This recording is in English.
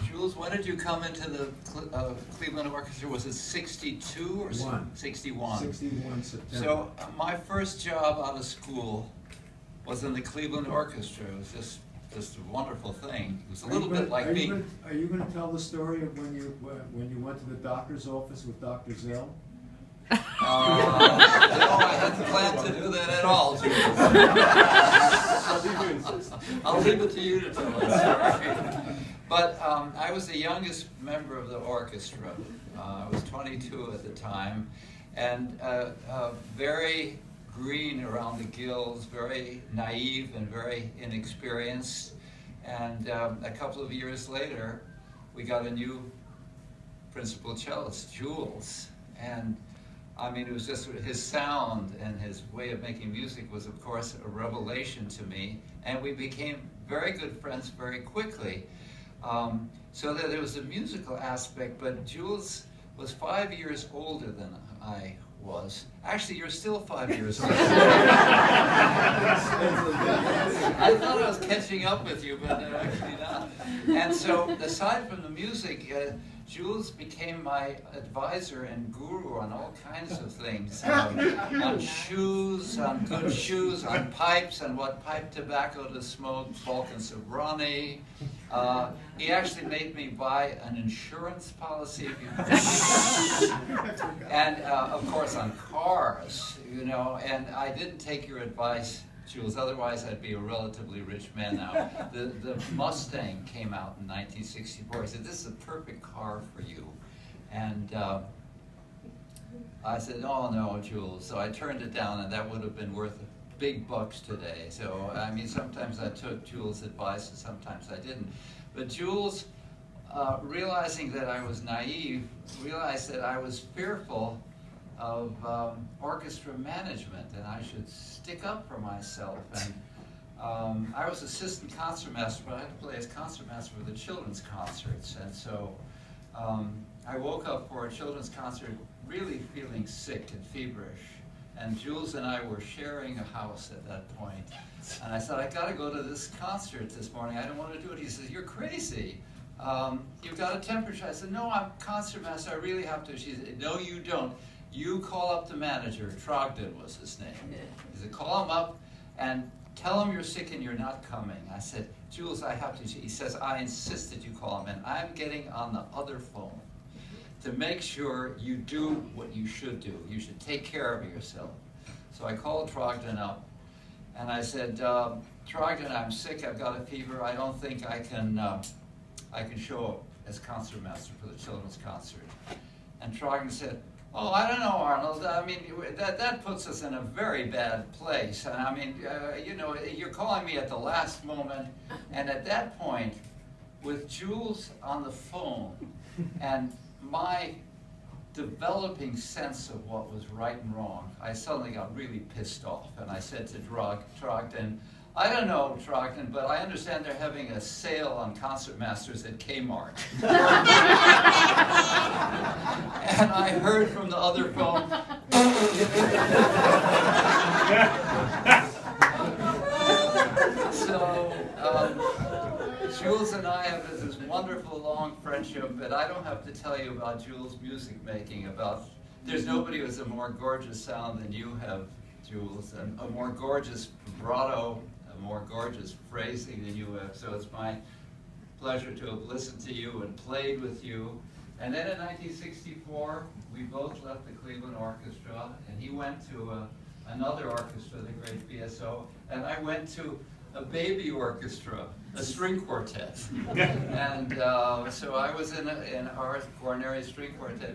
Jules, when did you come into the Cleveland Orchestra? Was it 62 or 61? 61 September. So my first job out of school was in the Cleveland Orchestra. It was just a wonderful thing. It was a little bit like being... Are you going to tell the story of when you went to the doctor's office with Dr. Zell? No, I hadn't planned to do that at all, Jules. I'll leave it to you to tell us. But I was the youngest member of the orchestra. I was 22 at the time, and very green around the gills, very naive and very inexperienced. And a couple of years later, we got a new principal cellist, Jules. And I mean, it was just his sound and his way of making music was, of course, a revelation to me. And we became very good friends very quickly. So that there was a musical aspect, but Jules was 5 years older than I was. Actually, you're still 5 years older. I thought I was catching up with you, but actually not. And so, aside from the music, Jules became my advisor and guru on all kinds of things, on shoes, on good shoes, on pipes, on what pipe tobacco to smoke, Balkan and Sobrani. He actually made me buy an insurance policy, and of course on cars, you know, and I didn't take your advice, Jules, otherwise I'd be a relatively rich man now. The Mustang came out in 1964. He said, "This is a perfect car for you." And I said, "Oh no, Jules." So I turned it down, and that would have been worth big bucks today. So, I mean, sometimes I took Jules' advice and sometimes I didn't. But Jules, realizing that I was naive, realized that I was fearful of orchestra management, and I should stick up for myself. And I was assistant concertmaster, but I had to play as concertmaster for the children's concerts. And so I woke up for a children's concert really feeling sick and feverish. And Jules and I were sharing a house at that point. And I said, "I got to go to this concert this morning. I don't want to do it." He says, "You're crazy. You've got a temperature." I said, "No, I'm concertmaster. I really have to." She said, "No, you don't. You call up the manager." Trogdon was his name. He said, "Call him up and tell him you're sick and you're not coming." I said, "Jules, I have to." He says, "I insist that you call him, and I'm getting on the other phone to make sure you do what you should do. You should take care of yourself." So I called Trogdon up, and I said, "Trogdon, I'm sick. I've got a fever. I don't think I can show up as concertmaster for the children's concert." And Trogdon said, "Oh, I don't know, Arnold. I mean, that puts us in a very bad place. And I mean, you know, you're calling me at the last moment." And at that point, with Jules on the phone and my developing sense of what was right and wrong, I suddenly got really pissed off. And I said to Trogdon, "I don't know, Trogdon, but I understand they're having a sale on concertmasters at Kmart." And I heard from the other phone, so Jules and I have this wonderful long friendship, but I don't have to tell you about Jules' music making. There's nobody with a more gorgeous sound than you have, Jules, and a more gorgeous vibrato, a more gorgeous phrasing than you have. So it's my pleasure to have listened to you and played with you. And then in 1964, we both left the Cleveland Orchestra, and he went to another orchestra, the great BSO, and I went to a baby orchestra, a string quartet. And so I was in our Guarneri string quartet.